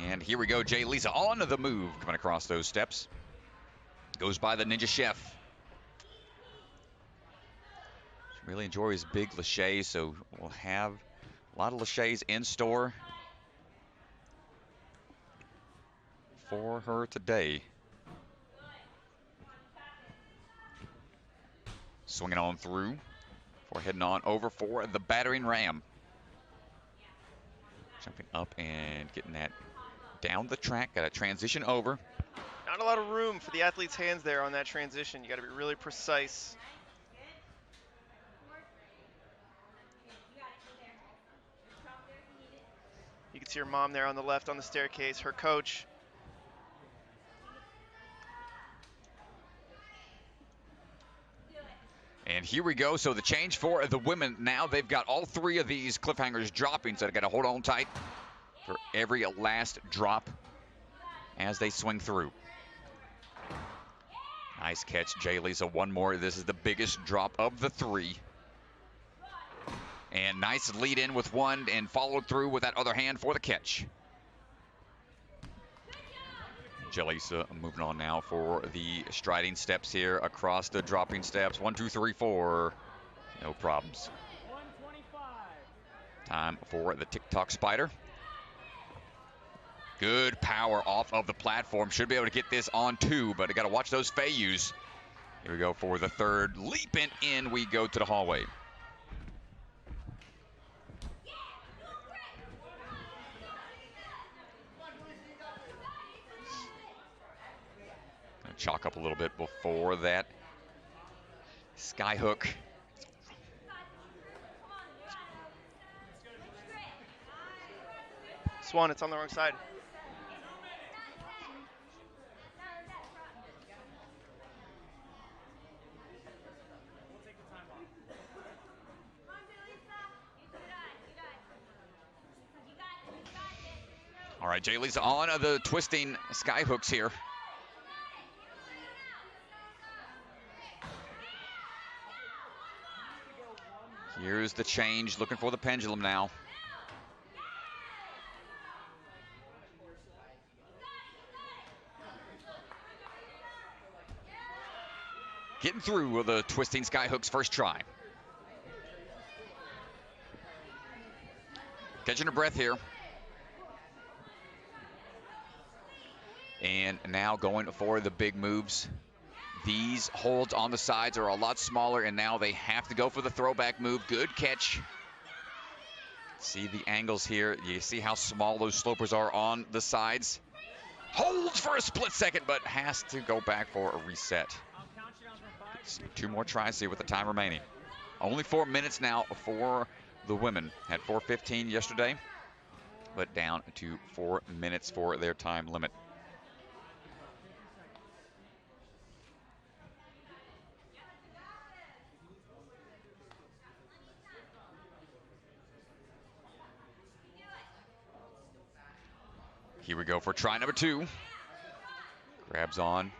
And here we go, Jay Lisa on the move, coming across those steps. Goes by the Ninja Chef. She really enjoys big laches, so we'll have a lot of laches in store for her today. Swinging on through for heading on over for the battering ram. Jumping up and getting that down the track. Got to transition over. Not a lot of room for the athlete's hands there on that transition. You got to be really precise. You can see her mom there on the left on the staircase, her coach. And here we go. So the change for the women now. They've got all three of these cliffhangers dropping, so they've got to hold on tight for every last drop as they swing through. Nice catch, Jay Lisa. One more. This is the biggest drop of the three. And nice lead in with one and followed through with that other hand for the catch. Jay Lisa moving on now for the striding steps here across the dropping steps. 1, 2, 3, 4. No problems. 125. Time for the TikTok spider. Good power off of the platform. Should be able to get this on two, but I got to watch those Fayus. Here we go for the third. Leaping in we go to the hallway. Gonna chalk up a little bit before that sky hook. Swan, it's on the wrong side. All right, Jay Lisa on the twisting sky hooks here. Here's the change, looking for the pendulum now. Getting through with the twisting sky hooks first try. Catching her breath here. And now going for the big moves. These holds on the sides are a lot smaller, and now they have to go for the throwback move. Good catch. See the angles here. You see how small those slopers are on the sides. Holds for a split second, but has to go back for a reset. It's 2 more tries here with the time remaining. Only 4 minutes now for the women. Had 4:15 yesterday, but down to 4 minutes for their time limit. Here we go for try number 2. Grabs on.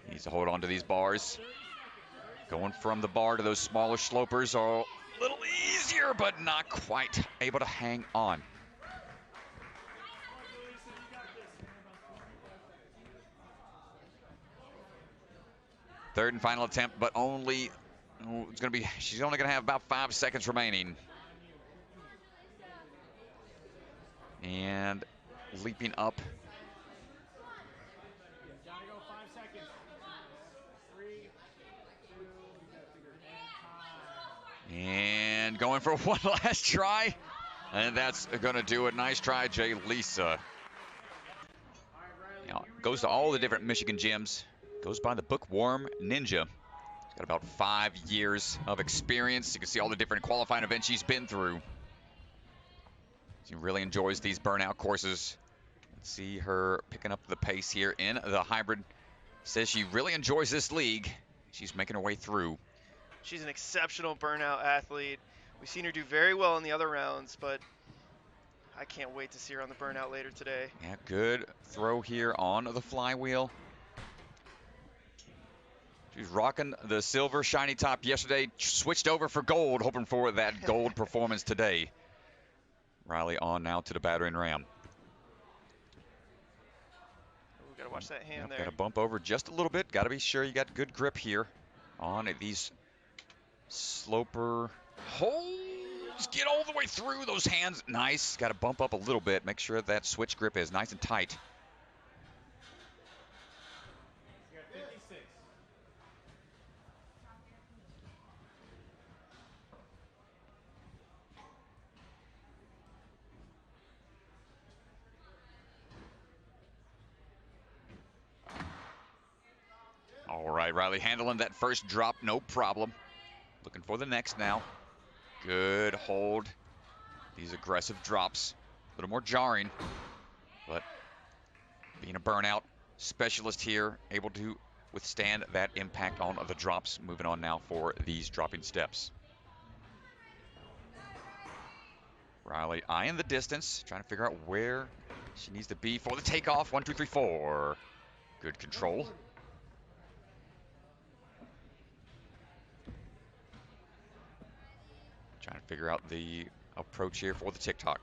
Needs to hold on to these bars. Going from the bar to those smaller slopers are a little easier, but not quite able to hang on. Third and final attempt, but only, she's only going to have about 5 seconds remaining. And leaping up. Gotta go 5 seconds. 3, 2, and going for one last try. And that's going to do it. Nice try, Jay Lisa. Now, goes to all the different Michigan gyms. Goes by the Bookworm Ninja. She's got about 5 years of experience. You can see all the different qualifying events she's been through. She really enjoys these burnout courses. Let's see her picking up the pace here in the hybrid. Says she really enjoys this league. She's making her way through. She's an exceptional burnout athlete. We've seen her do very well in the other rounds, but I can't wait to see her on the burnout later today. Yeah, good throw here on the flywheel. She's rocking the silver shiny top yesterday. Switched over for gold, hoping for that gold performance today. Riley on now to the battering ram. Gotta watch that hand there. Got to bump over just a little bit. Got to be sure you got good grip here on these sloper holds. Get all the way through those hands. Nice. Got to bump up a little bit. Make sure that switch grip is nice and tight. You got 56. All right, Riley handling that first drop, no problem. Looking for the next now. Good hold. These aggressive drops, a little more jarring, but being a burnout specialist here, able to withstand that impact on the drops. Moving on now for these dropping steps. Riley eyeing the distance, trying to figure out where she needs to be for the takeoff. 1, 2, 3, 4. Good control. Trying to figure out the approach here for the TikTok.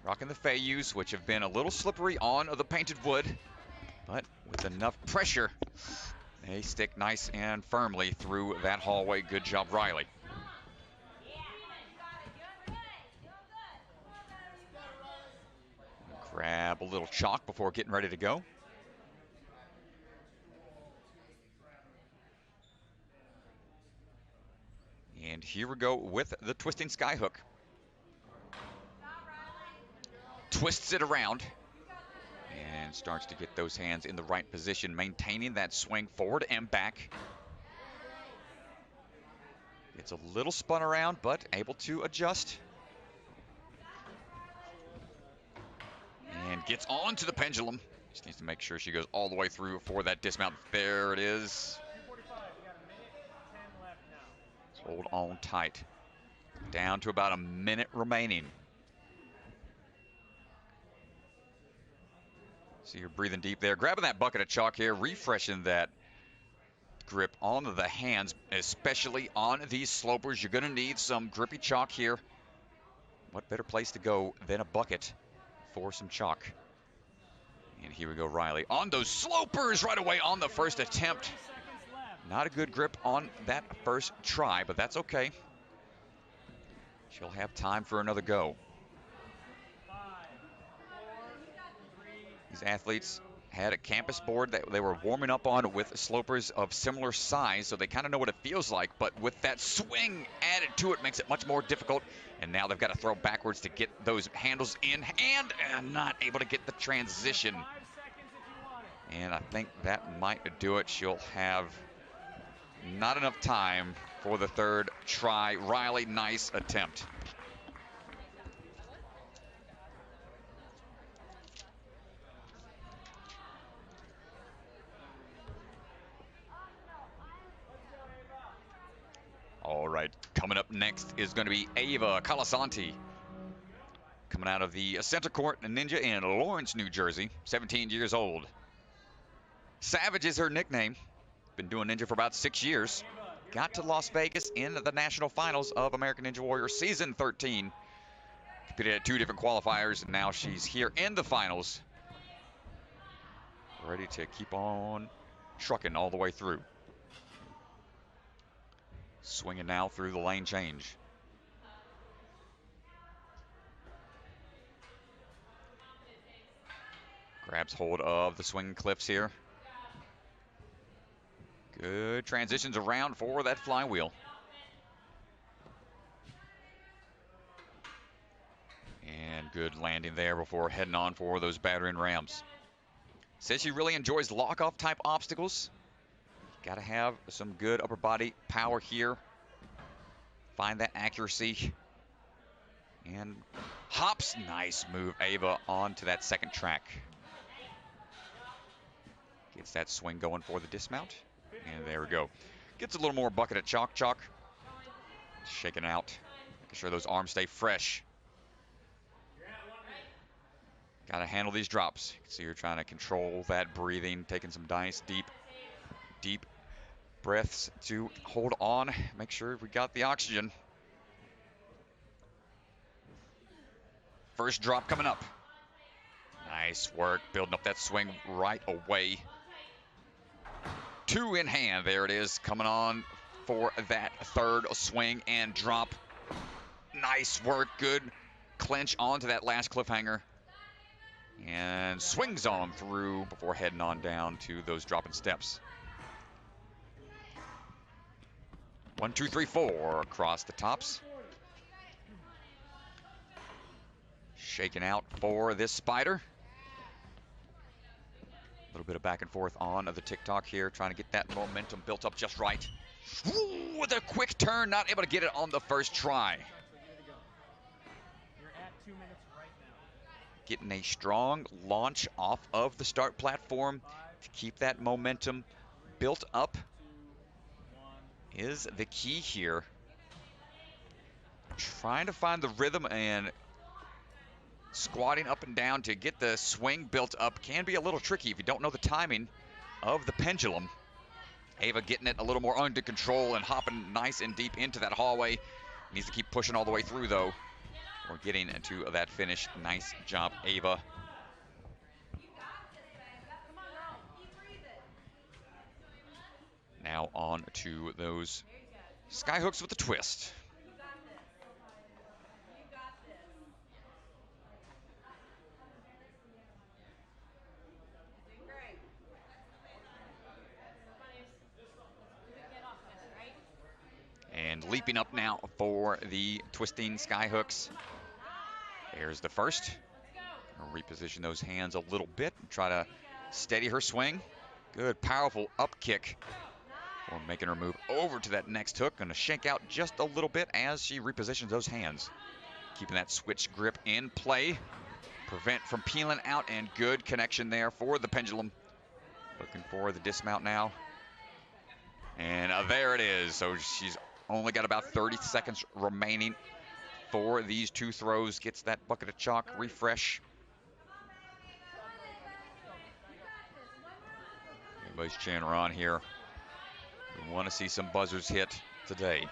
Rocking the Fayus, which have been a little slippery on the painted wood, but with enough pressure, they stick nice and firmly through that hallway. Good job, Riley. Grab a little chalk before getting ready to go. And here we go with the twisting skyhook. Twists it around and starts to get those hands in the right position, maintaining that swing forward and back. It's a little spun around, but able to adjust. And gets onto the pendulum. Just needs to make sure she goes all the way through for that dismount. There it is. 2:45. You got a minute 10 left now. Hold on tight. Down to about a minute remaining. See her breathing deep there. Grabbing that bucket of chalk here, refreshing that grip on the hands, especially on these slopers. You're going to need some grippy chalk here. What better place to go than a bucket for some chalk? And here we go, Riley. On those slopers right away on the first attempt. 30 seconds left. Not a good grip on that first try, but that's okay. She'll have time for another go. 5, 4, 3. These athletes had a campus board that they were warming up on with slopers of similar size, so they kind of know what it feels like, but with that swing added to it makes it much more difficult. And now they've got to throw backwards to get those handles in hand and not able to get the transition. 5 seconds if you want it. And I think that might do it. She'll have not enough time for the third try. Riley, nice attempt. All right, coming up next is going to be Ava Kalasanti. Coming out of the center court Ninja in Lawrence, New Jersey, 17 years old. Savage is her nickname. Been doing Ninja for about 6 years. Got to Las Vegas in the national finals of American Ninja Warrior Season 13. Competed at 2 different qualifiers, and now she's here in the finals. Ready to keep on trucking all the way through. Swinging now through the lane change. Grabs hold of the swing clips here. Good transitions around for that flywheel. And good landing there before heading on for those battering rams. Says she really enjoys lock-off type obstacles. Got to have some good upper body power here. Find that accuracy. And hops. Nice move, Ava, onto that second track. Gets that swing going for the dismount. And there we go. Gets a little more bucket of chalk. Shaking out. Making sure those arms stay fresh. Got to handle these drops. You can see her trying to control that breathing. Taking some nice deep breaths to hold on. Make sure we got the oxygen. First drop coming up. Nice work, building up that swing right away. 2 in hand, there it is, coming on for that third swing and drop. Nice work, good clinch onto that last cliffhanger. And swings on through before heading on down to those dropping steps. 1, 2, 3, 4 across the tops. Shaking out for this spider. A little bit of back and forth on the TikTok here, trying to get that momentum built up just right. Ooh, with a quick turn, not able to get it on the first try. You're at 2 minutes right now. Getting a strong launch off of the start platform to keep that momentum built up is the key here. Trying to find the rhythm and squatting up and down to get the swing built up can be a little tricky if you don't know the timing of the pendulum. Ava getting it a little more under control and hopping nice and deep into that hallway. Needs to keep pushing all the way through though. We're getting into that finish. Nice job, Ava. Now on to those sky hooks with a twist. And leaping up now for the twisting sky hooks. There's the first. I'll reposition those hands a little bit and try to steady her swing. Good, powerful up kick. Or making her move over to that next hook. Gonna shake out just a little bit as she repositions those hands. Keeping that switch grip in play. Prevent from peeling out, and good connection there for the pendulum. Looking for the dismount now. And there it is. So she's only got about 30 seconds remaining for these 2 throws. Gets that bucket of chalk refresh. Everybody's cheering her on here. We want to see some buzzers hit today.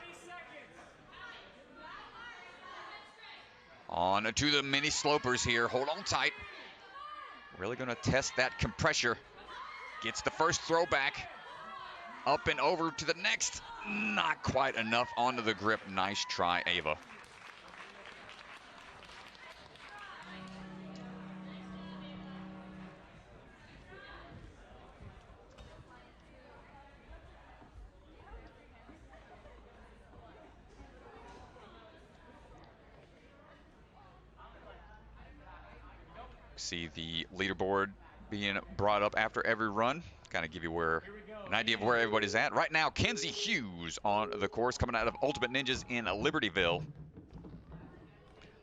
On to the mini slopers here. Hold on tight. Really going to test that compressor. Gets the first throw back. Up and over to the next. Not quite enough onto the grip. Nice try, Ava. See the leaderboard being brought up after every run. Kind of give you an idea of where everybody's at. Right now, Kenzie Hughes on the course coming out of Ultimate Ninjas in Libertyville.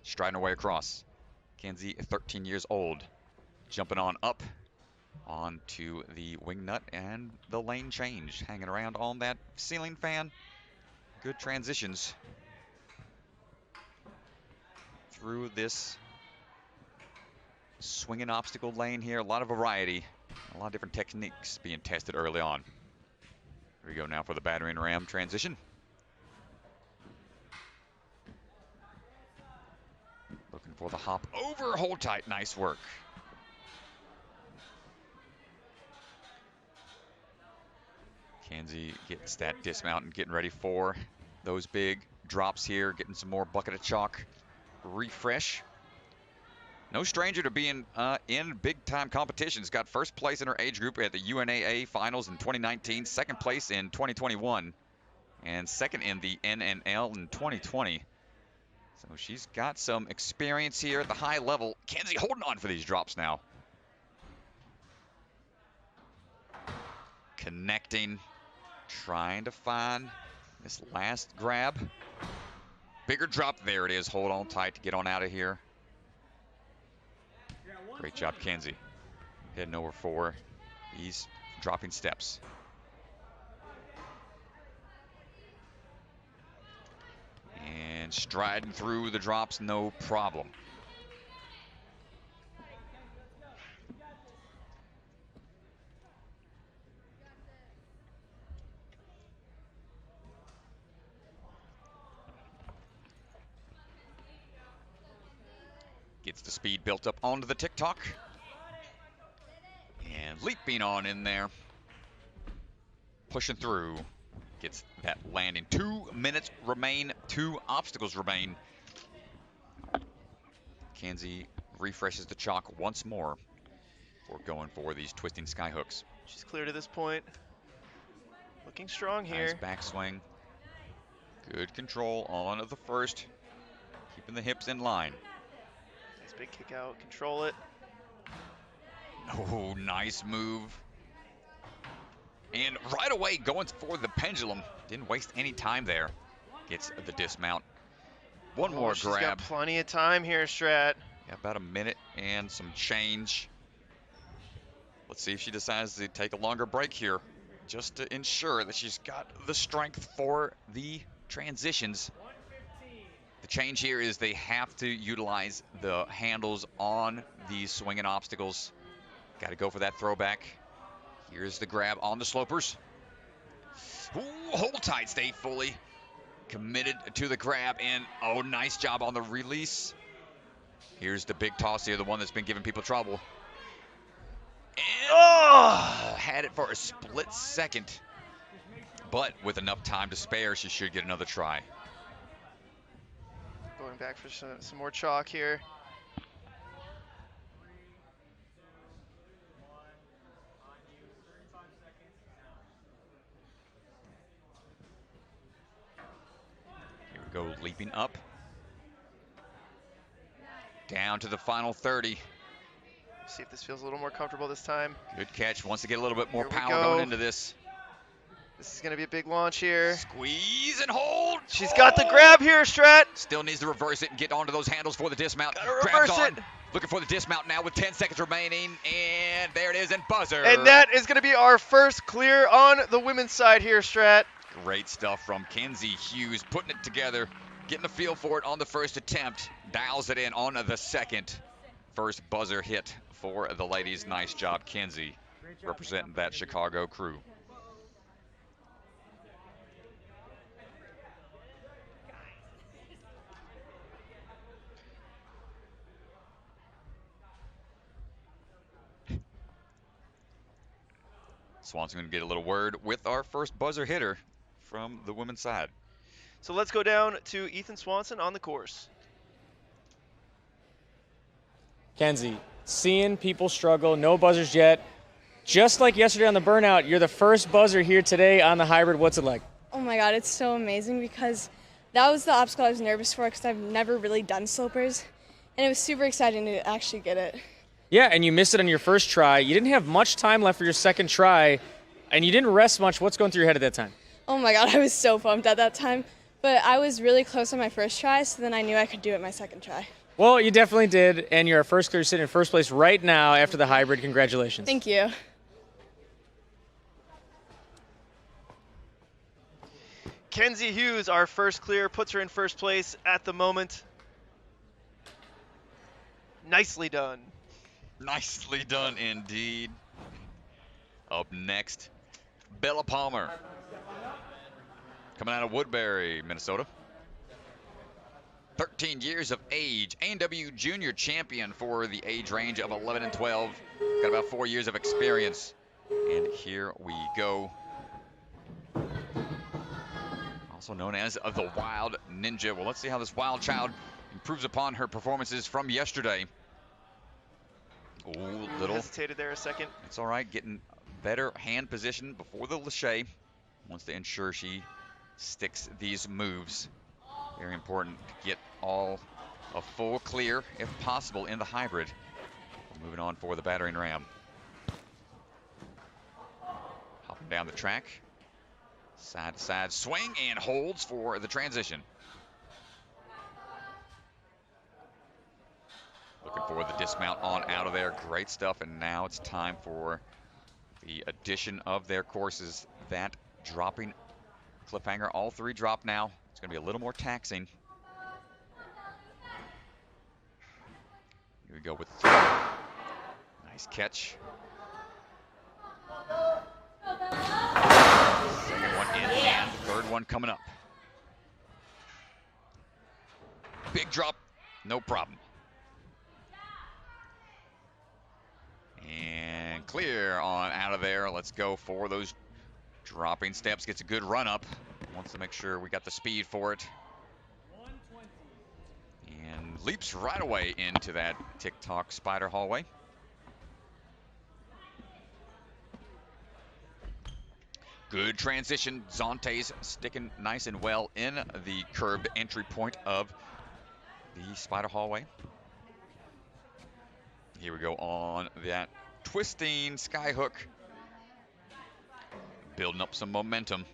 Striding her way across. Kenzie, 13 years old. Jumping on up onto the wing nut and the lane change. Hanging around on that ceiling fan. Good transitions through this swinging obstacle lane here. A lot of variety. A lot of different techniques being tested early on. Here we go now for the battering ram transition. Looking for the hop over, hold tight, nice work. Kenzie gets that dismount and getting ready for those big drops here, getting some more bucket of chalk refresh. No stranger to being in big-time competitions. Got first place in her age group at the UNAA finals in 2019, second place in 2021, and second in the NNL in 2020. So she's got some experience here at the high level. Kenzie holding on for these drops now. Connecting, trying to find this last grab. Bigger drop, there it is. Hold on tight to get on out of here. Great job, Kenzie. Heading over for these dropping steps. And striding through the drops, no problem. Gets the speed built up onto the TikTok. And leaping on in there. Pushing through. Gets that landing. 2 minutes remain. 2 obstacles remain. Kenzie refreshes the chalk once more for going for these twisting sky hooks. She's clear to this point. Looking strong here. Nice backswing. Good control on the first. Keeping the hips in line. Nice big kick out. Control it. Oh, nice move. And right away going for the pendulum. Didn't waste any time there. Gets the dismount. One more She's grab. got plenty of time here, Strat. Yeah, about a minute and some change. Let's see if she decides to take a longer break here, just to ensure that she's got the strength for the transitions. The change here is they have to utilize the handles on these swinging obstacles. Got to go for that throwback. Here's the grab on the slopers. Ooh, hold tight, stay fully committed to the grab, and oh, nice job on the release. Here's the big toss here, the one that's been giving people trouble. And had it for a split second, but with enough time to spare, she should get another try. Going back for some more chalk here. Here we go, leaping up. Down to the final 30. See if this feels a little more comfortable this time. Good catch. Wants to get a little bit more Here we power go. going into this. This is going to be a big launch here. Squeeze and hold. She's got the grab here, Strat. Still needs to reverse it and get onto those handles for the dismount. Gotta Grabs reverse on. it. Looking for the dismount now with 10 seconds remaining. And there it is, and buzzer. And that is going to be our first clear on the women's side here, Strat. Great stuff from Kenzie Hughes, putting it together, getting the feel for it on the first attempt. Dials it in on the second. First buzzer hit for the ladies. Nice job, Kenzie, representing that Chicago crew. Swanson going to get a little word with our first buzzer hitter from the women's side. So let's go down to Ethan Swanson on the course. Kenzie, seeing people struggle, no buzzers yet. Just like yesterday on the burnout, you're the first buzzer here today on the hybrid. What's it like? Oh my God, it's so amazing because that was the obstacle I was nervous for because I've never really done slopers. And it was super exciting to actually get it. Yeah, and you missed it on your first try. You didn't have much time left for your second try, and you didn't rest much. What's going through your head at that time? Oh my God, I was so pumped at that time. But I was really close on my first try, so then I knew I could do it my second try. Well, you definitely did, and you're our first clear sitting in first place right now after the hybrid. Congratulations. Thank you. Kenzie Hughes, our first clear, puts her in first place at the moment. Nicely done. Nicely done indeed. Up next, Bella Palmer. Coming out of Woodbury, Minnesota. 13 years of age, A&W junior champion for the age range of 11 and 12. Got about 4 years of experience. And here we go. Also known as the Wild Ninja. Well, let's see how this wild child improves upon her performances from yesterday. Ooh, little. Hesitated there a second. It's all right, getting better hand position before the lache. Wants to ensure she sticks these moves. Very important to get all a full clear, if possible, in the hybrid. Moving on for the battering ram. Hopping down the track. Side to side swing and holds for the transition. Looking for the dismount on out of there. Great stuff. And now it's time for the addition of their courses. That dropping cliffhanger. All three drop now. It's going to be a little more taxing. Here we go with three. Nice catch. Second one in and third one coming up. Big drop, no problem. And clear on out of there. Let's go for those dropping steps. Gets a good run up. Wants to make sure we got the speed for it. And leaps right away into that TikTok spider hallway. Good transition. Zonte's sticking nice and well in the curved entry point of the spider hallway. Here we go on that twisting skyhook. Building up some momentum.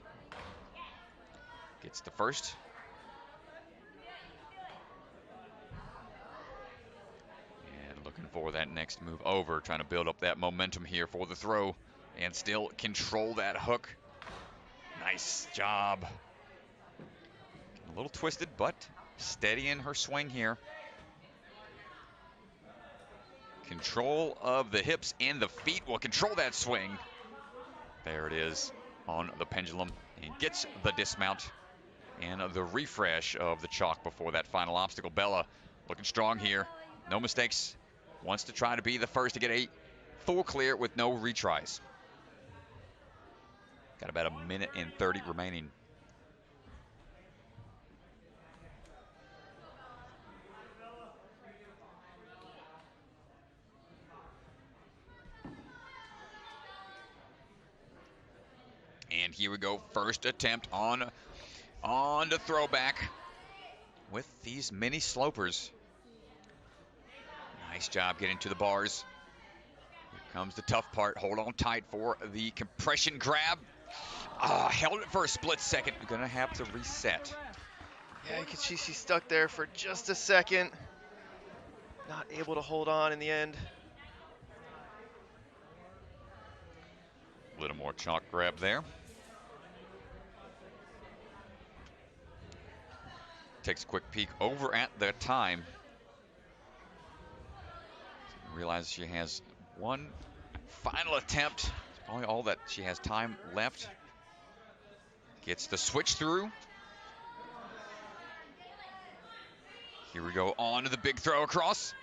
Gets the first. And looking for that next move over. Trying to build up that momentum here for the throw. And still control that hook. Nice job. A little twisted, but steady in her swing here. Control of the hips and the feet will control that swing. There it is on the pendulum. And gets the dismount and the refresh of the chalk before that final obstacle. Bella looking strong here. No mistakes. Wants to try to be the first to get a full clear with no retries. Got about a minute and 30 remaining. And here we go, first attempt on the throwback with these mini slopers. Nice job getting to the bars. Here comes the tough part. Hold on tight for the compression grab. Held it for a split second. We're gonna have to reset. Yeah, you can see she's stuck there for just a second. Not able to hold on in the end. A little more chalk grab there. Takes a quick peek over at the time. Realizes she has one final attempt. It's probably all that she has time left. Gets the switch through. Here we go on to the big throw across.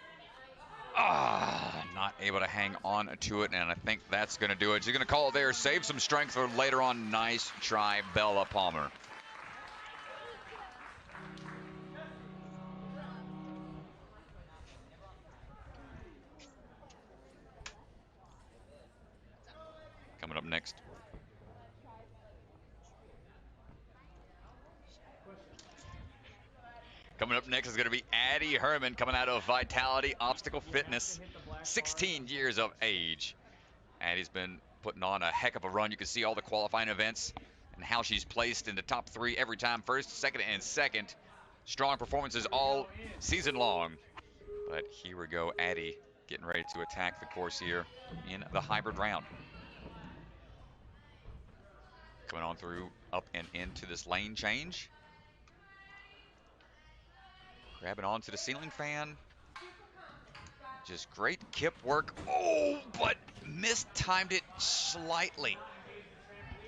Not able to hang on to it, and I think that's going to do it. She's going to call it there, save some strength for later on. Nice try, Bella Palmer. Coming up next. Coming up next is going to be Addy Herman, coming out of Vitality Obstacle Fitness, 16 years of age. Addy's been putting on a heck of a run. You can see all the qualifying events and how she's placed in the top 3 every time, first, second, and second. Strong performances all season long. But here we go, Addy getting ready to attack the course here in the hybrid round. Coming on through, up and into this lane change. Grabbing onto the ceiling fan. Just great kip work. Oh, but mistimed it slightly.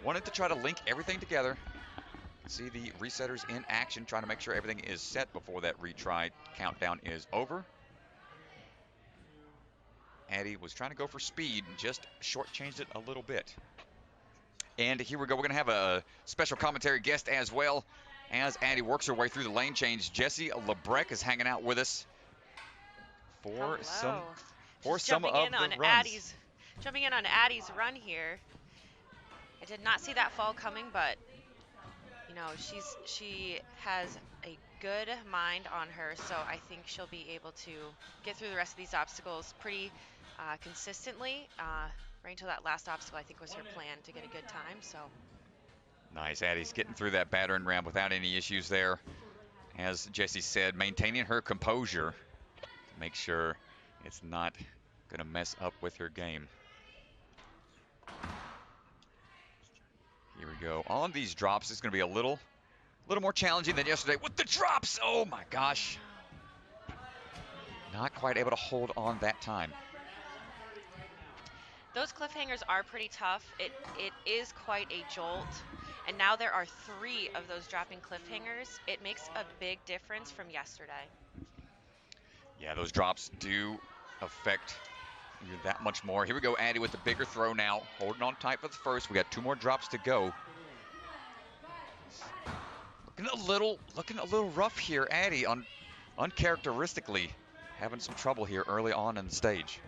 Wanted to try to link everything together. See the resetters in action, trying to make sure everything is set before that retry countdown is over. Addy was trying to go for speed and just shortchanged it a little bit. And here we go. We're going to have a special commentary guest as well. As Addy works her way through the lane change, Jessie Lebrecq is hanging out with us for some of the runs. Jumping in on Addy's run here. I did not see that fall coming, but you know, she has a good mind on her, so I think she'll be able to get through the rest of these obstacles pretty consistently. Right until that last obstacle, I think, was her plan to get a good time. So. Nice, Addy's getting through that battering ram without any issues there. As Jessie said, maintaining her composure to make sure it's not going to mess up with her game. Here we go. On these drops, it's going to be a little more challenging than yesterday with the drops. Oh my gosh. Not quite able to hold on that time. Those cliffhangers are pretty tough. It is quite a jolt. And now there are 3 of those dropping cliffhangers. It makes a big difference from yesterday. Yeah, those drops do affect you're that much more. Here we go, Addy with the bigger throw now. Holding on tight for the first. We got 2 more drops to go. Looking a little rough here, Addy, uncharacteristically having some trouble here early on in the stage.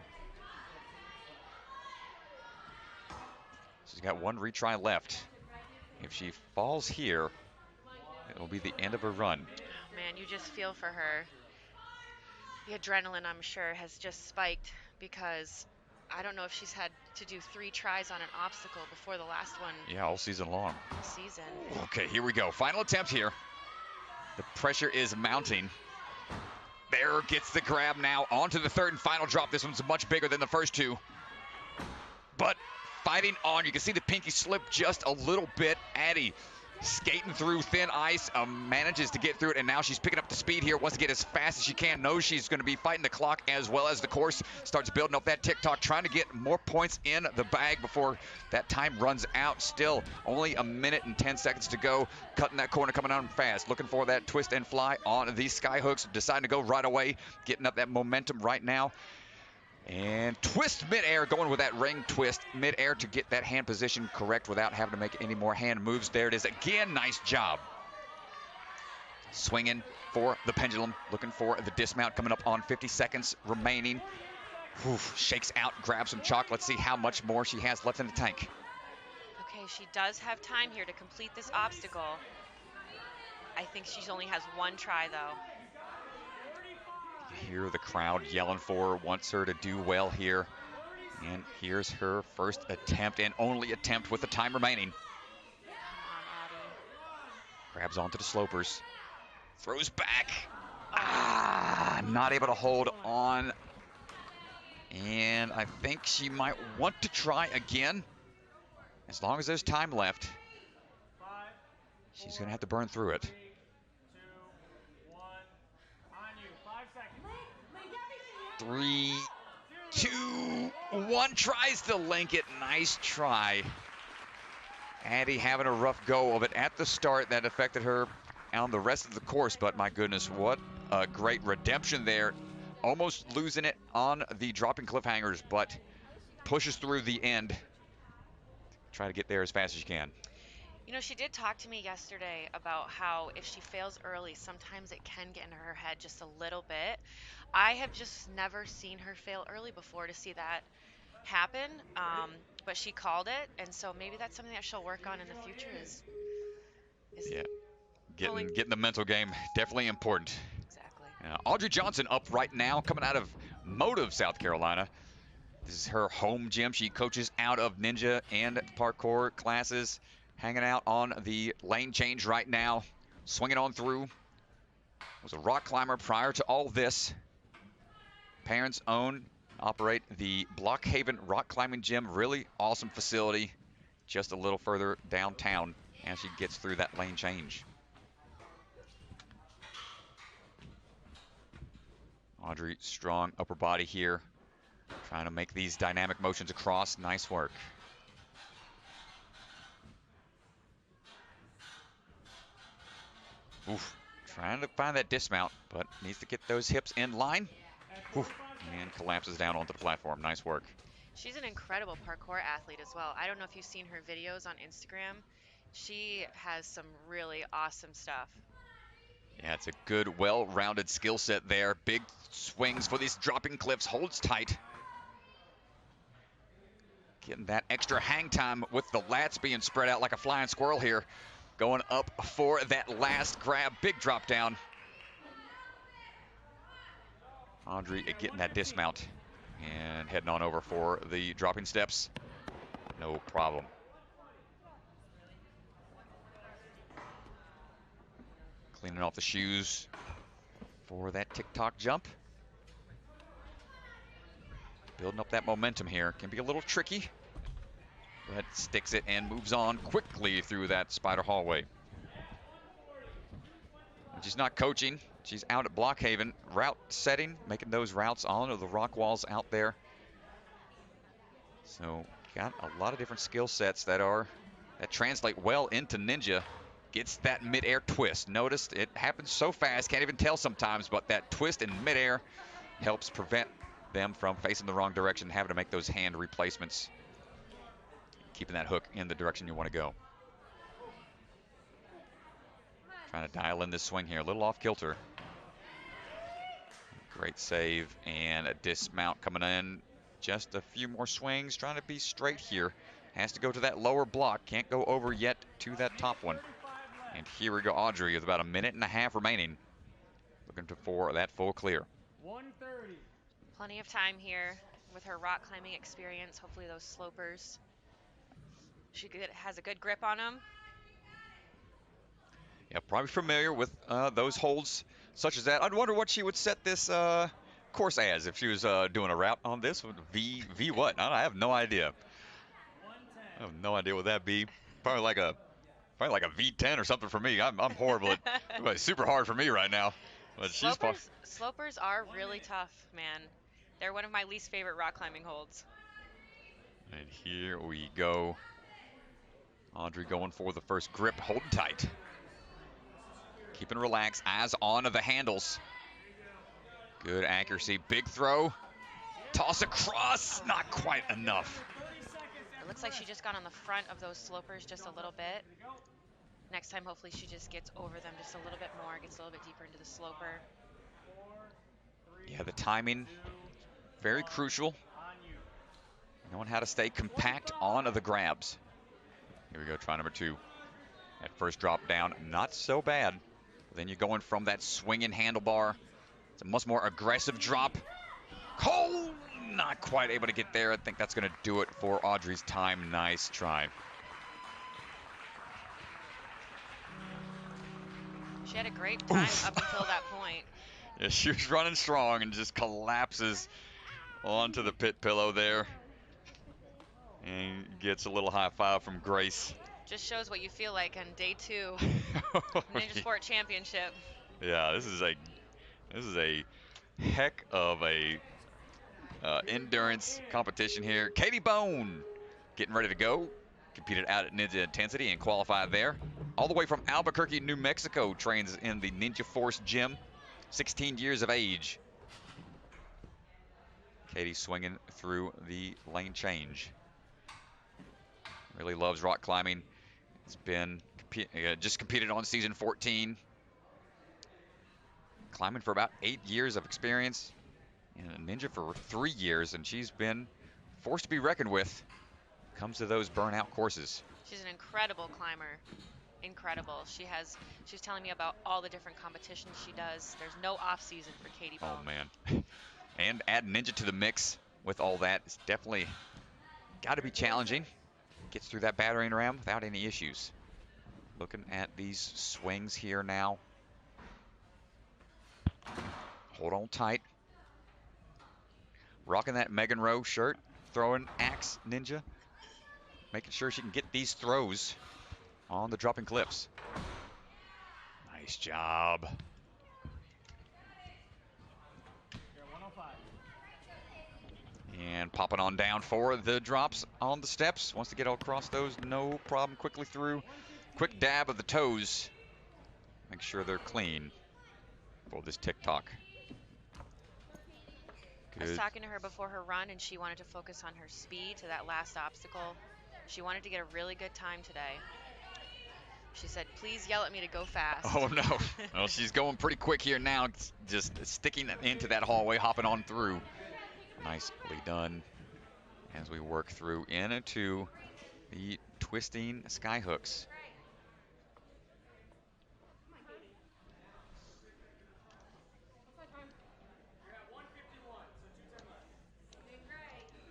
She's got 1 retry left. If she falls here, it will be the end of her run. Oh, man, you just feel for her. The adrenaline, I'm sure, has just spiked because I don't know if she's had to do 3 tries on an obstacle before the last one. Yeah, all season long. All season. Okay, here we go. Final attempt here. The pressure is mounting. There gets the grab now onto the 3rd and final drop. This one's much bigger than the first 2. But fighting on. You can see the pinky slip just a little bit. Addy skating through thin ice, manages to get through it, and now she's picking up the speed here, wants to get as fast as she can, knows she's going to be fighting the clock as well as the course, starts building up that tick-tock, trying to get more points in the bag before that time runs out. Still only 1 minute and 10 seconds to go, cutting that corner, coming on fast, looking for that twist and fly on these sky hooks, deciding to go right away, getting up that momentum right now. And twist midair, going with that ring twist midair to get that hand position correct without having to make any more hand moves. There it is again, nice job. Swinging for the pendulum, looking for the dismount, coming up on 50 seconds remaining. Oof, shakes out, grabs some chalk. Let's see how much more she has left in the tank. Okay, she does have time here to complete this obstacle. I think she only has 1 try, though. Hear the crowd yelling for her, wants her to do well here. And here's her first attempt and only attempt with the time remaining. Come on, Addy. Grabs onto the slopers. Throws back. Not able to hold on. And I think she might want to try again. As long as there's time left, she's going to have to burn through it. 3, 2, 1, tries to link it. Nice try. Addy having a rough go of it at the start. That affected her on the rest of the course, but my goodness, what a great redemption there. Almost losing it on the dropping cliffhangers, but pushes through the end. Try to get there as fast as you can. You know, she did talk to me yesterday about how if she fails early, sometimes it can get into her head just a little bit. I have just never seen her fail early before to see that happen, but she called it, and so maybe that's something that she'll work on in the future. Yeah, getting the mental game, definitely important. Exactly. Audrey Johnson up right now, coming out of Motive, South Carolina. This is her home gym. She coaches out of ninja and parkour classes. Hanging out on the lane change right now, swinging on through. Was a rock climber prior to all this. Parents own, operate the Blockhaven Rock Climbing Gym. Really awesome facility, just a little further downtown as she gets through that lane change. Audrey, strong upper body here, trying to make these dynamic motions across. Nice work. Oof, trying to find that dismount, but needs to get those hips in line. Oof, and collapses down onto the platform. Nice work. She's an incredible parkour athlete as well. I don't know if you've seen her videos on Instagram. She has some really awesome stuff. Yeah, it's a good, well-rounded skill set there. Big swings for these dropping cliffs. Holds tight. Getting that extra hang time with the lats being spread out like a flying squirrel here. Going up for that last grab. Big drop down. Audrey getting that dismount and heading on over for the dropping steps. No problem. Cleaning off the shoes for that tick-tock jump. Building up that momentum here. Can be a little tricky, but sticks it and moves on quickly through that spider hallway. And she's not coaching. She's out at Blockhaven, route setting, making those routes onto the rock walls out there. So got a lot of different skill sets that translate well into ninja. Gets that midair twist. Notice it happens so fast, can't even tell sometimes, but that twist in midair helps prevent them from facing the wrong direction, having to make those hand replacements, keeping that hook in the direction you want to go. Trying to dial in this swing here, a little off kilter. Great save and a dismount coming in. Just a few more swings, trying to be straight here. Has to go to that lower block, can't go over yet to that top one. And here we go, Audrey, with about a minute and a half remaining. Looking for that full clear. 130. Plenty of time here with her rock climbing experience. Hopefully those slopers, she has a good grip on them. Yeah, probably familiar with those holds such as that. I'd wonder what she would set this course as if she was doing a route on this. V what? I have no idea. I have no idea what that'd be. Probably like a V10 or something for me. I'm horrible at it's super hard for me right now. But Slopers are really tough, man. They're one of my least favorite rock climbing holds. And here we go. Audrey going for the first grip, holding tight. Keeping relaxed, eyes on the handles. Good accuracy, big throw. Toss across, not quite enough. It looks like she just got on the front of those slopers just a little bit. Next time, hopefully she just gets over them just a little bit more, gets a little bit deeper into the sloper. Yeah, the timing, very crucial. Knowing how to stay compact on the grabs. Here we go, try number 2. That first drop down, not so bad. Then you're going from that swinging handlebar. It's a much more aggressive drop. Oh, not quite able to get there. I think that's going to do it for Audrey's time. Nice try. She had a great time up until that point. Yeah, she was running strong and just collapses onto the pit pillow there. And gets a little high five from Grace. Just shows what you feel like on day 2 Ninja Sport Championship. Yeah, this is a heck of a endurance competition here. Katy Bone getting ready to go. Competed out at Ninja Intensity and qualified there. All the way from Albuquerque, New Mexico, trains in the Ninja Force gym. 16 years of age. Katy swinging through the lane change. Really loves rock climbing. It's been just competed on season 14. Climbing for about 8 years of experience. And a ninja for 3 years, and she's been forced to be reckoned with. Comes to those burnout courses. She's an incredible climber. Incredible. She was telling me about all the different competitions she does. There's no off season for Katy Bone. Oh man. And add ninja to the mix with all that. It's definitely got to be challenging. Gets through that battering ram without any issues. Looking at these swings here now. Hold on tight. Rocking that Megan Rowe shirt. Throwing axe ninja. Making sure she can get these throws on the dropping cliffs. Nice job. And popping on down for the drops on the steps. Wants to get across those, no problem. Quickly through. Quick dab of the toes. Make sure they're clean for this TikTok. I was talking to her before her run, and she wanted to focus on her speed to that last obstacle. She wanted to get a really good time today. She said, please yell at me to go fast. Oh, no. Well, she's going pretty quick here now, just sticking into that hallway, hopping on through. Nicely done as we work through into the twisting sky hooks.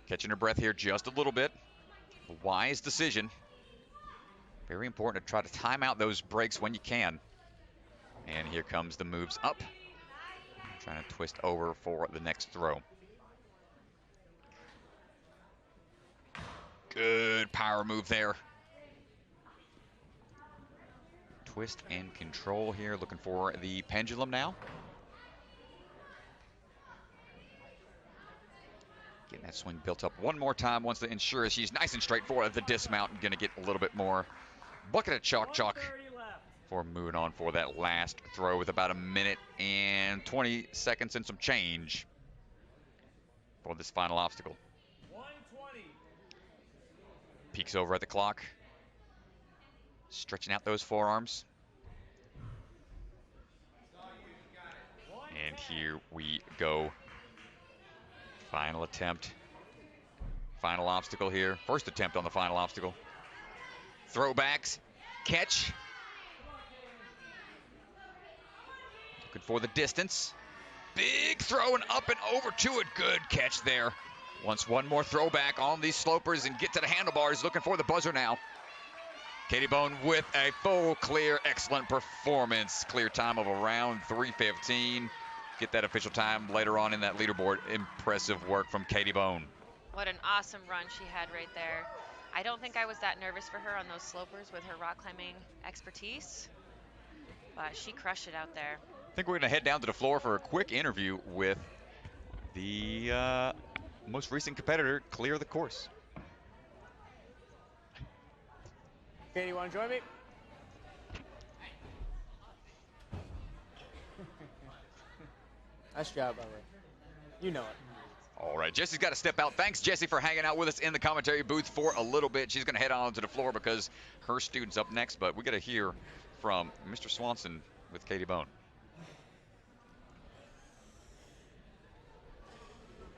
Catching her breath here just a little bit. A wise decision. Very important to try to time out those breaks when you can. And here comes the moves up. Trying to twist over for the next throw. Good power move there. Twist and control here. Looking for the pendulum now. Getting that swing built up one more time. Wants to ensure she's nice and straight for the dismount. Going to get a little bit more bucket of chalk for moving on for that last throw with about a minute and 20 seconds and some change. for this final obstacle. Peeks over at the clock. Stretching out those forearms. And here we go. Final attempt. Final obstacle here. First attempt on the final obstacle. Throwbacks. Catch. Looking for the distance. Big throw and up and over to it. Good catch there. Wants one more throwback on these slopers and get to the handlebars. Looking for the buzzer now. Katy Bone with a full clear. Excellent performance. Clear time of around 3:15. Get that official time later on in that leaderboard. Impressive work from Katy Bone. What an awesome run she had right there. I don't think I was that nervous for her on those slopers with her rock climbing expertise, but she crushed it out there. I think we're going to head down to the floor for a quick interview with the most recent competitor, clear the course. Katie, you want to join me? Nice job, by the way. You know it. All right, Jessie's got to step out. Thanks, Jessie, for hanging out with us in the commentary booth for a little bit. She's going to head on to the floor because her student's up next, but we got to hear from Mr. Swanson with Katy Bone.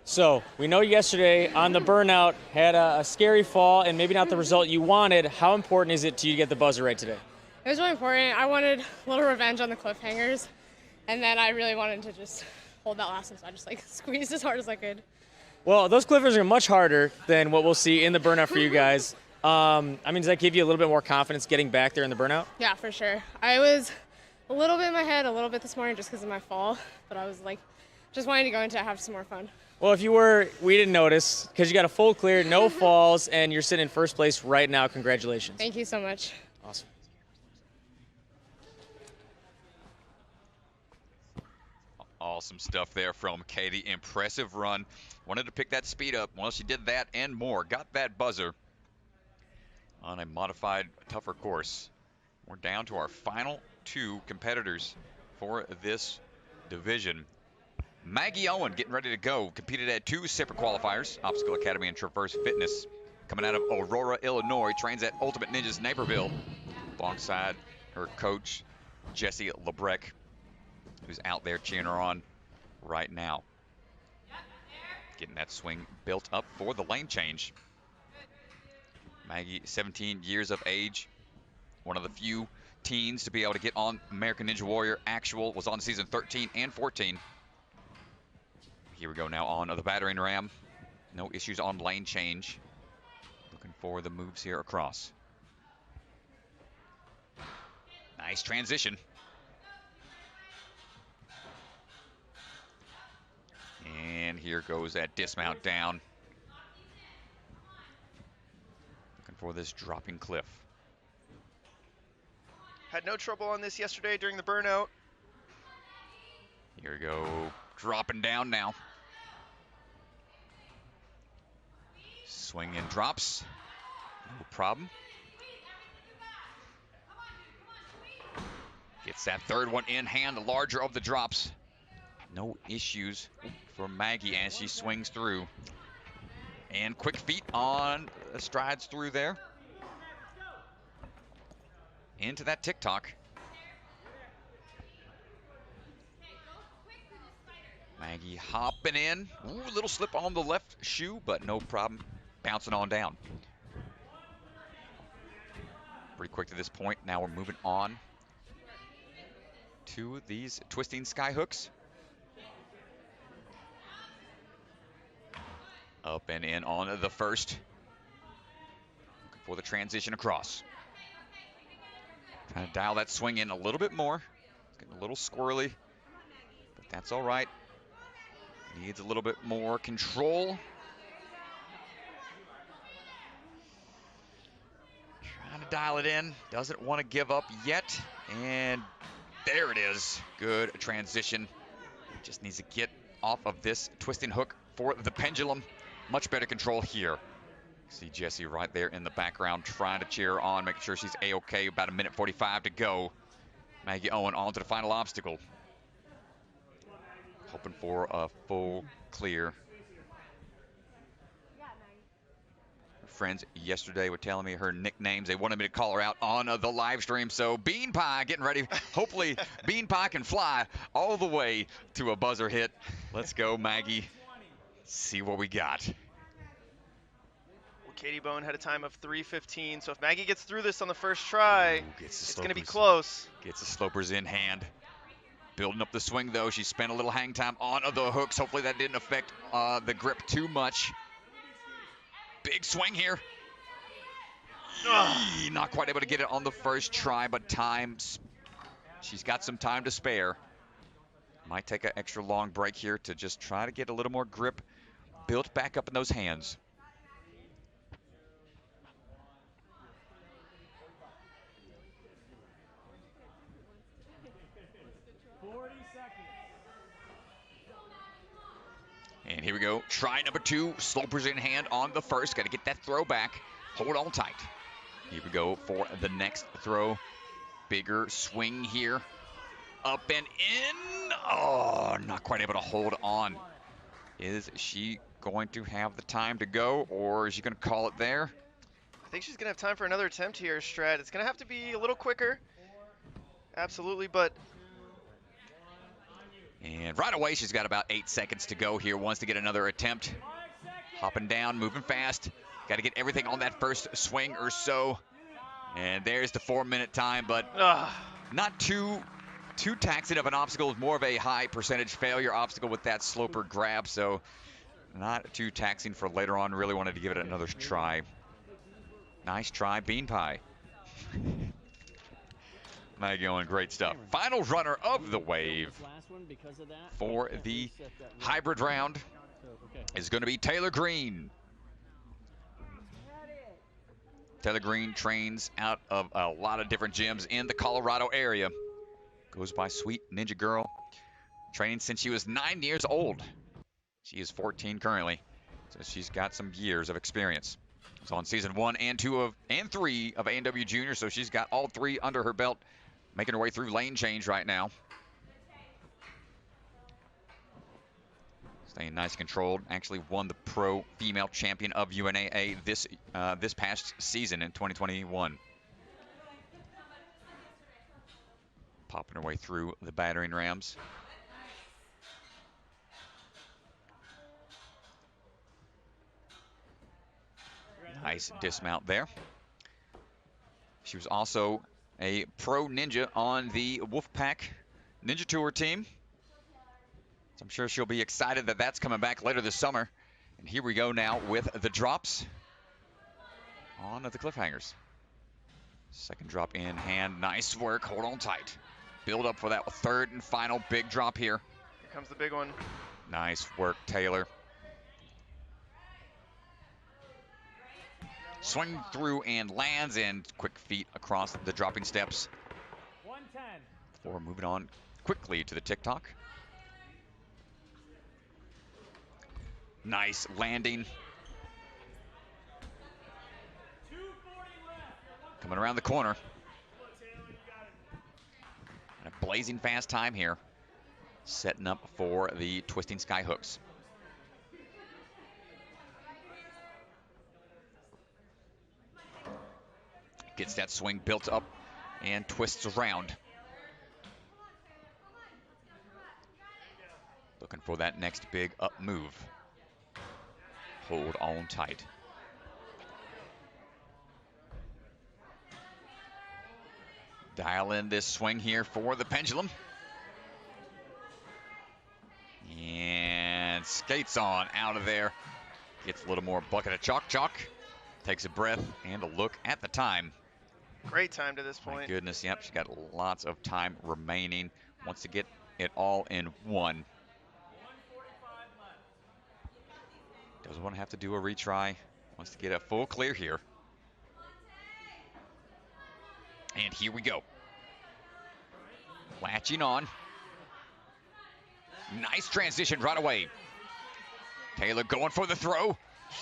So, we know yesterday on the burnout had a scary fall and maybe not the result you wanted. How important is it to you to get the buzzer right today? It was really important. I wanted a little revenge on the cliffhangers, and then I really wanted to just hold that last one, so I just squeezed as hard as I could. Well, those cliffers are much harder than what we'll see in the burnout for you guys. Does that give you a little bit more confidence getting back there in the burnout? Yeah, for sure. I was a little bit in my head a little bit this morning just because of my fall, but I was just wanting to go into it, have some more fun. Well, if you were, we didn't notice because you got a full clear, no falls, and you're sitting in first place right now. Congratulations. Thank you so much. Awesome. Awesome stuff there from Katy. Impressive run. Wanted to pick that speed up. Well, she did that and more. Got that buzzer on a modified, tougher course. We're down to our final two competitors for this division. Maggie Owen getting ready to go. Competed at 2 separate qualifiers, Obstacle Academy and Traverse Fitness. Coming out of Aurora, Illinois, trains at Ultimate Ninjas Naperville alongside her coach, Jessie Lebrecht, who's out there cheering her on right now. Getting that swing built up for the lane change. Maggie, 17 years of age, one of the few teens to be able to get on American Ninja Warrior Actual, was on season 13 and 14. Here we go now on the battering ram. No issues on lane change. Looking for the moves here across. Nice transition. And here goes that dismount down. Looking for this dropping cliff. Had no trouble on this yesterday during the burnout. Here we go, dropping down now. Swing and drops, no problem. Gets that third one in hand, the larger of the drops. No issues for Maggie as she swings through. And quick feet on strides through there. Into that TikTok. Maggie hopping in. Ooh, a little slip on the left shoe, but no problem. Bouncing on down. Pretty quick to this point. Now we're moving on to these twisting sky hooks. Up and in on the first. Looking for the transition across. Trying to dial that swing in a little bit more. It's getting a little squirrely, but that's all right. Needs a little bit more control. Trying to dial it in. Doesn't want to give up yet. And there it is. Good transition. Just needs to get off of this twisting hook for the pendulum. Much better control here. See Jessie right there in the background trying to cheer her on, making sure she's A-okay. About 1:45 to go. Maggie Owen on to the final obstacle. Hoping for a full clear friends yesterday were telling me her nicknames. They wanted me to call her out on the live stream. So Bean Pie getting ready. Hopefully Bean Pie can fly all the way to a buzzer hit. Let's go, Maggie. See what we got. Well, Katy Bone had a time of 3:15, so if Maggie gets through this on the first try, it's going to be close. Gets the slopers in hand. Building up the swing, though. She spent a little hang time on the hooks. Hopefully that didn't affect the grip too much. Big swing here. Not quite able to get it on the first try, but she's got some time to spare. Might take an extra long break here to just try to get a little more grip built back up in those hands. And here we go. Try number 2. Slopers in hand on the first. Got to get that throw back. Hold on tight. Here we go for the next throw. Bigger swing here. Up and in. Oh, not quite able to hold on. Is she going to have the time to go, or is she going to call it there? I think she's going to have time for another attempt here, Strat. It's going to have to be a little quicker. Absolutely, but... And right away, she's got about 8 seconds to go here. Wants to get another attempt. Hopping down, moving fast. Got to get everything on that first swing or so. And there's the 4-minute time, but not too taxing of an obstacle. It's more of a high percentage failure obstacle with that sloper grab, so not too taxing for later on. Really wanted to give it another try. Nice try, Bean Pie. Maggie Owen, great stuff. Final runner of the wave for the hybrid round is going to be Taylor Green. Taylor Green trains out of a lot of different gyms in the Colorado area. Goes by Sweet Ninja Girl. Training since she was 9 years old. She is 14 currently, so she's got some years of experience. It's on season 1 and 2 and 3 of A&W Junior, so she's got all 3 under her belt, making her way through lane change right now. Staying nice and controlled. Actually won the Pro Female Champion of UNAA this past season in 2021. Popping her way through the battering rams. Nice dismount there. She was also a pro ninja on the Wolfpack Ninja Tour team. So I'm sure she'll be excited that that's coming back later this summer. And here we go now with the drops on the cliffhangers. Second drop in hand. Nice work. Hold on tight. Build up for that third and final big drop here. Here comes the big one. Nice work, Taylor. Swing through and lands, and quick feet across the dropping steps. 110. Before moving on quickly to the TikTok. Nice landing. Coming around the corner. And a blazing fast time here. Setting up for the twisting sky hooks. Gets that swing built up and twists around. Looking for that next big up move. Hold on tight. Dial in this swing here for the pendulum. And skates on out of there. Gets a little more bucket of chalk. Takes a breath and a look at the time. Great time to this point. My goodness, yep, she's got lots of time remaining. Wants to get it all in one. Doesn't want to have to do a retry. Wants to get a full clear here. And here we go. Latching on. Nice transition right away. Taylor going for the throw.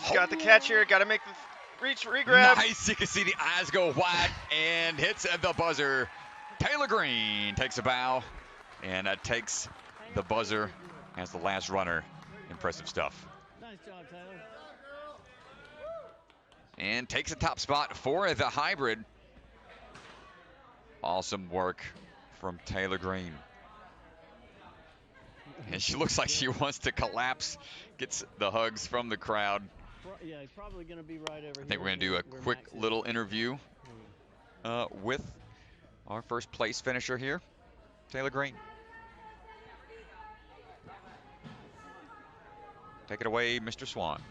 She's got the catch here. Got to make the reach, regrab. Nice. You can see the eyes go wide and hits the buzzer. Taylor Green takes a bow and takes the buzzer as the last runner. Impressive stuff. Nice job, Taylor. and takes the top spot for the hybrid. Awesome work from Taylor Green. And she looks like she wants to collapse, gets the hugs from the crowd. Yeah, he's probably going to be right over here. I think we're going to do a quick little interview with our first place finisher here, Taylor Green. Take it away, Mr. Swan.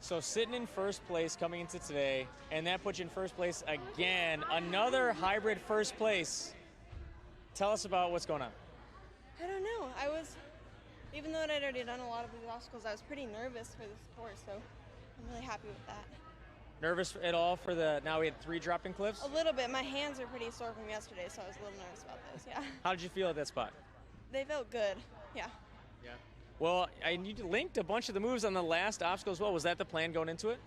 So sitting in first place coming into today, and that puts you in first place again. Another hybrid first place. Tell us about what's going on. I don't know. Even though I'd already done a lot of these obstacles, I was pretty nervous for this course, so I'm really happy with that. Nervous at all for now we had 3 dropping cliffs? A little bit. My hands are pretty sore from yesterday, so I was a little nervous about those, yeah. How did you feel at that spot? They felt good, yeah. Yeah. Well, you linked a bunch of the moves on the last obstacle as well. Was that the plan going into it?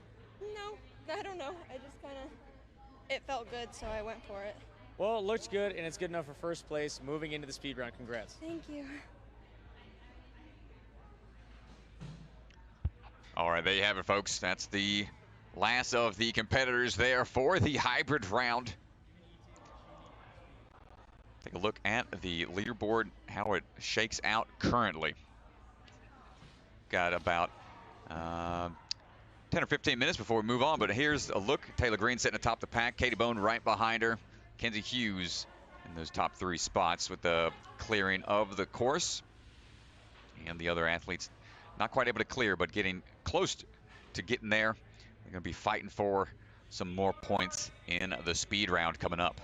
No, I don't know. I just kind of, it felt good, so I went for it. Well, it looks good, and it's good enough for first place moving into the speed round. Congrats. Thank you. All right, there you have it, folks. That's the last of the competitors there for the hybrid round. Take a look at the leaderboard, how it shakes out currently. Got about 10 or 15 minutes before we move on, but here's a look. Taylor Green sitting atop the pack, Katy Bone right behind her, Kenzie Hughes in those top 3 spots with the clearing of the course. And the other athletes not quite able to clear, but getting close to getting there. They're going to be fighting for some more points in the speed round coming up.